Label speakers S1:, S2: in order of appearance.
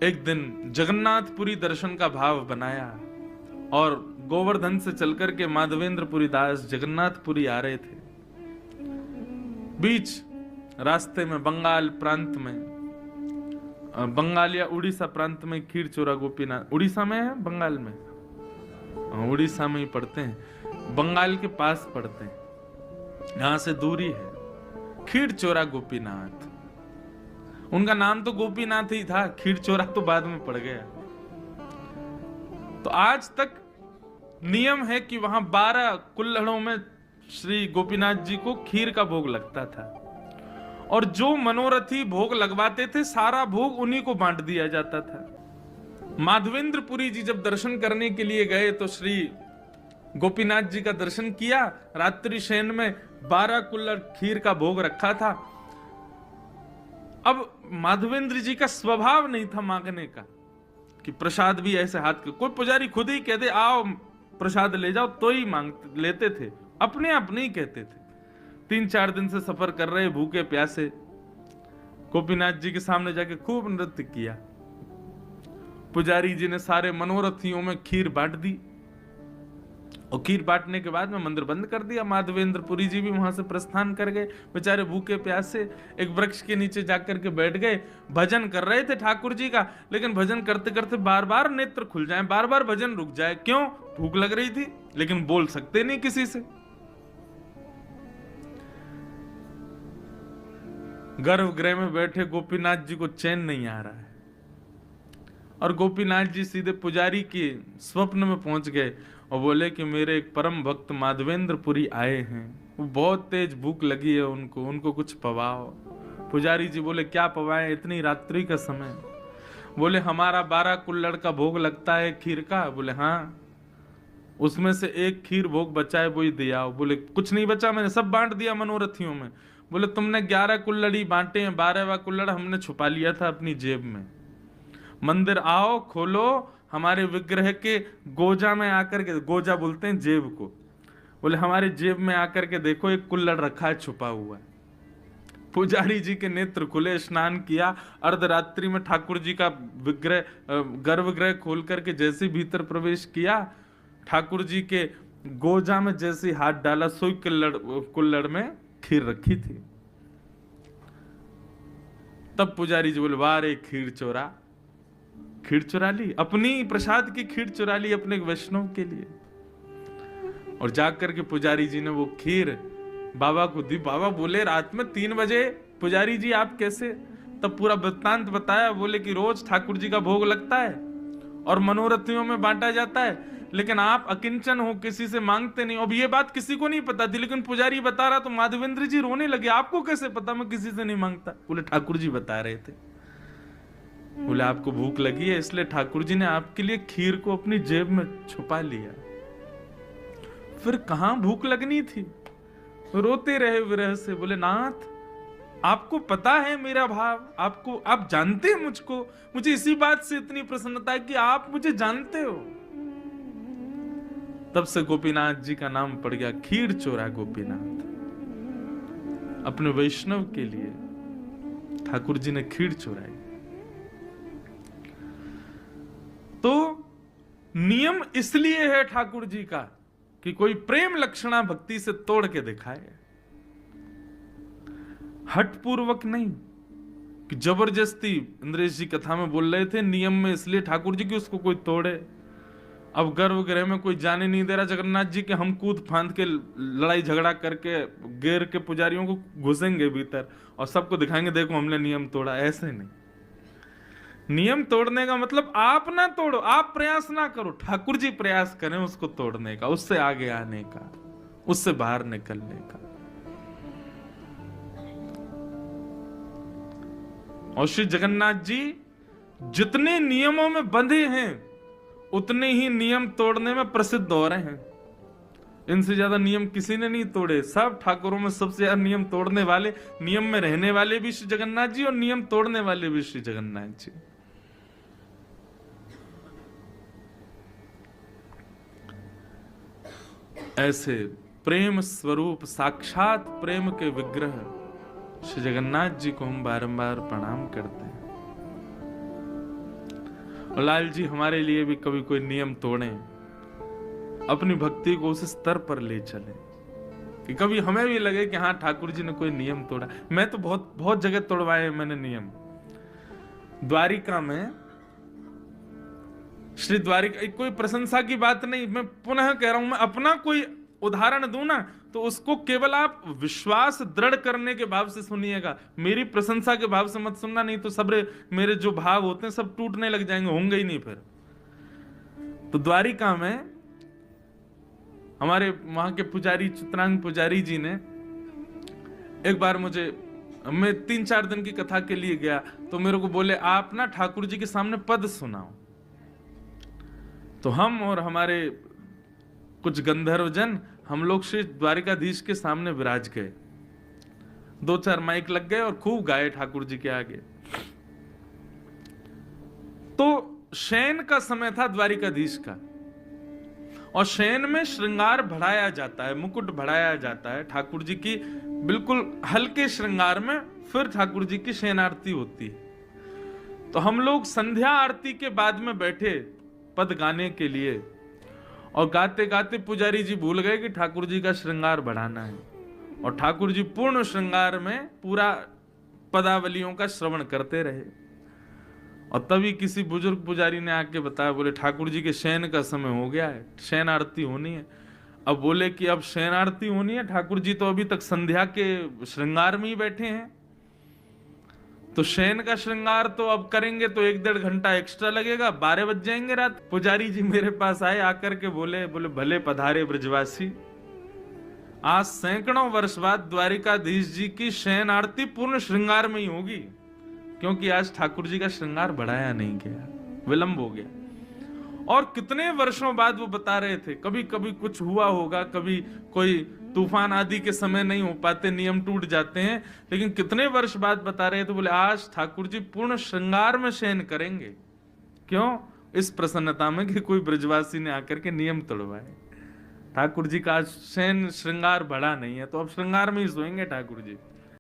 S1: एक दिन जगन्नाथपुरी दर्शन का भाव बनाया और गोवर्धन से चलकर के माधवेंद्रपुरी दास जगन्नाथपुरी आ रहे थे। बीच रास्ते में बंगाल प्रांत में, बंगाल या उड़ीसा प्रांत में खीरचोरा गोपीनाथ, उड़ीसा में है बंगाल में, उड़ीसा में ही पड़ते हैं, बंगाल के पास पड़ते हैं, यहां से दूरी है। खीरचोरा गोपीनाथ, उनका नाम तो गोपीनाथ ही था, खीरचोरा तो बाद में पड़ गया। तो आज तक नियम है कि वहां 12 कुल्हड़ों में श्री गोपीनाथ जी को खीर का भोग लगता था और जो मनोरथी भोग लगवाते थे सारा भोग उन्हीं को बांट दिया जाता था। माधवेंद्रपुरी जी जब दर्शन करने के लिए गए तो श्री गोपीनाथ जी का दर्शन किया। रात्रि शयन में 12 कुल्हड़ खीर का भोग रखा था। अब माधवेंद्र जी का स्वभाव नहीं था मांगने का कि प्रसाद भी ऐसे हाथ के, कोई पुजारी खुद ही कहते आओ प्रसाद ले जाओ तो ही मांगते लेते थे, अपने आप नहीं कहते थे। 3-4 दिन से सफर कर रहे भूखे प्यासे, गोपीनाथ जी के सामने जाके खूब नृत्य किया। पुजारी जी ने सारे मनोरथियों में खीर बांट दी और खीर बांटने के बाद में मंदिर बंद कर दिया। माधवेंद्रपुरी जी भी वहां से प्रस्थान कर गए, बेचारे भूखे प्यासे एक वृक्ष के नीचे जाकर के बैठ गए। भजन कर रहे थे ठाकुर जी का, लेकिन भजन करते करते बार बार नेत्र खुल जाए, बार बार भजन रुक जाए। क्यों? भूख लग रही थी, लेकिन बोल सकते नहीं किसी से। गर्भगृह में बैठे गोपीनाथ जी को चैन नहीं आ रहा है और गोपीनाथ जी सीधे पुजारी के स्वप्न में पहुंच गए और बोले कि मेरे एक परम भक्त माधवेंद्रपुरी आए हैं, वो बहुत तेज भूख लगी है उनको, उनको कुछ पवाओ। पुजारी जी बोले क्या पवाएं इतनी रात्रि का समय? बोले हमारा 12 कुल्हड़ का भोग लगता है खीर का। बोले हाँ, उसमें से एक खीर भोग बचा है वही दिया। बोले कुछ नहीं बचा, मैंने सब बांट दिया मनोरथियों में। बोले तुमने 11 कुल्हड़ ही बांटे हैं, 12वां कुल्हड़ हमने छुपा लिया था अपनी जेब में। मंदिर आओ खोलो, हमारे विग्रह के गोजा में आकर के, गोजा बोलते हैं जेब को, बोले हमारे जेब में आकर के देखो एक कुल्हड़ रखा है छुपा हुआ है। पुजारी जी के नेत्र खुले, स्नान किया, अर्धरात्रि में ठाकुर जी का विग्रह गर्भगृह खोल करके जैसे भीतर प्रवेश किया, ठाकुर जी के गोजा में जैसे हाथ डाला, सोई कुल्हड़ में खीर रखी थी। तब पुजारी जी बोले वाह रे खीर चोरा, खीर चुरा ली, अपनी प्रसाद की खीर चुरा ली अपने वैष्णव के लिए। और जाकर के पुजारी जी ने वो खीर बाबा को दी। बाबा बोले रात में 3 बजे पुजारी जी आप कैसे? तब पूरा वृत्तांत बताया। बोले कि रोज ठाकुर जी का भोग लगता है और मनोरथियों में बांटा जाता है, लेकिन आप अकिंचन हो, किसी से मांगते नहीं। अब ये बात किसी को नहीं पता थी, लेकिन पुजारी बता रहा तो माधवेंद्र जी रोने लगे, आपको कैसे पता मैं किसी से नहीं मांगता? बोले ठाकुर जी बता रहे थे। बोले आपको भूख लगी है इसलिए ठाकुर जी ने आपके लिए खीर को अपनी जेब में छुपा लिया। फिर कहां भूख लगनी थी? रोते रहे विरह से। बोले नाथ आपको पता है मेरा भाव, आपको, आप जानते हैं मुझको, मुझे इसी बात से इतनी प्रसन्नता है कि आप मुझे जानते हो। तब से गोपीनाथ जी का नाम पड़ गया खीर चोरा गोपीनाथ। अपने वैष्णव के लिए ठाकुर जी ने खीर चोराई। तो नियम इसलिए है ठाकुर जी का कि कोई प्रेम लक्षणा भक्ति से तोड़ के दिखाए, हठपूर्वक नहीं कि जबरदस्ती। इंद्रेश जी कथा में बोल रहे थे नियम में इसलिए ठाकुर जी की उसको कोई तोड़े। अब गर्भगृह में कोई जाने नहीं दे रहा जगन्नाथ जी के, हम कूद फांद के लड़ाई झगड़ा करके गेर के पुजारियों को घुसेंगे भीतर और सबको दिखाएंगे देखो हमने नियम तोड़ा। ऐसे नहीं, नियम तोड़ने का मतलब आप ना तोड़ो, आप प्रयास ना करो, ठाकुर जी प्रयास करें उसको तोड़ने का, उससे आगे आने का, उससे बाहर निकलने का। और श्री जगन्नाथ जी जितने नियमों में बंधे हैं उतने ही नियम तोड़ने में प्रसिद्ध हो रहे हैं। इनसे ज्यादा नियम किसी ने नहीं तोड़े। सब ठाकुरों में सबसे ज्यादा नियम तोड़ने वाले, नियम में रहने वाले भी श्री जगन्नाथ जी और नियम तोड़ने वाले भी श्री जगन्नाथ जी। ऐसे प्रेम स्वरूप साक्षात प्रेम के विग्रह श्री जगन्नाथ जी को हम बारंबार प्रणाम करते हैं। और लाल जी हमारे लिए भी कभी कोई नियम तोड़े, अपनी भक्ति को उस स्तर पर ले चले कि कभी हमें भी लगे कि हाँ ठाकुर जी ने कोई नियम तोड़ा। मैं तो बहुत बहुत जगह तोड़वाए मैंने नियम। द्वारिका में, श्री द्वारिका, कोई प्रशंसा की बात नहीं, मैं पुनः कह रहा हूं, मैं अपना कोई उदाहरण दूं ना तो उसको केवल आप विश्वास दृढ़ करने के भाव से सुनिएगा, मेरी प्रशंसा के भाव से मत सुनना, नहीं तो सब मेरे जो भाव होते हैं सब टूटने लग जाएंगे, होंगे ही नहीं फिर। तो द्वारिका में हमारे वहां के पुजारी चित्रांग पुजारी जी ने एक बार मुझे, मैं 3-4 दिन की कथा के लिए गया तो मेरे को बोले आप ना ठाकुर जी के सामने पद सुनाओ। तो हम और हमारे कुछ गंधर्वजन हम लोग श्री द्वारिकाधीश के सामने विराज गए, 2-4 माइक लग गए और खूब गाए ठाकुर जी के आगे। तो शयन का समय था द्वारिकाधीश का, और शयन में श्रृंगार बढ़ाया जाता है, मुकुट बढ़ाया जाता है ठाकुर जी की, बिल्कुल हल्के श्रृंगार में फिर ठाकुर जी की शयन आरती होती है। तो हम लोग संध्या आरती के बाद में बैठे पद गाने के लिए, और गाते गाते पुजारी जी भूल गए कि ठाकुर जी का श्रृंगार बढ़ाना है, और ठाकुर जी पूर्ण श्रृंगार में पूरा पदावलियों का श्रवण करते रहे। और तभी किसी बुजुर्ग पुजारी ने आके बताया, बोले ठाकुर जी के शयन का समय हो गया है, शयन आरती होनी है। अब बोले कि अब शयन आरती होनी है, ठाकुर जी तो अभी तक संध्या के श्रृंगार में ही बैठे हैं, तो शयन का श्रृंगार तो अब करेंगे तो 1-1.5 घंटा एक्स्ट्रा लगेगा, 12 बज जाएंगे रात। पुजारी जी मेरे पास आए, आकर के बोले भले पधारे ब्रजवासी, आज सैकड़ों वर्ष बाद द्वारिकाधीश जी की शयन आरती पूर्ण श्रृंगार में ही होगी, क्योंकि आज ठाकुर जी का श्रृंगार बढ़ाया नहीं गया, विलंब हो गया। और कितने वर्षों बाद वो बता रहे थे, कभी कभी कुछ हुआ होगा, कभी कोई तूफान आदि के समय नहीं हो पाते, नियम टूट जाते हैं, लेकिन कितने वर्ष बाद बता रहे थे, बोले आज ठाकुर जी पूर्ण श्रृंगार में शयन करेंगे। क्यों? इस प्रसन्नता में कि कोई ब्रजवासी ने आकर के नियम तोड़वाए। ठाकुर जी का शयन श्रृंगार बढ़ा नहीं है, तो अब श्रृंगार में ही सोएंगे ठाकुर जी।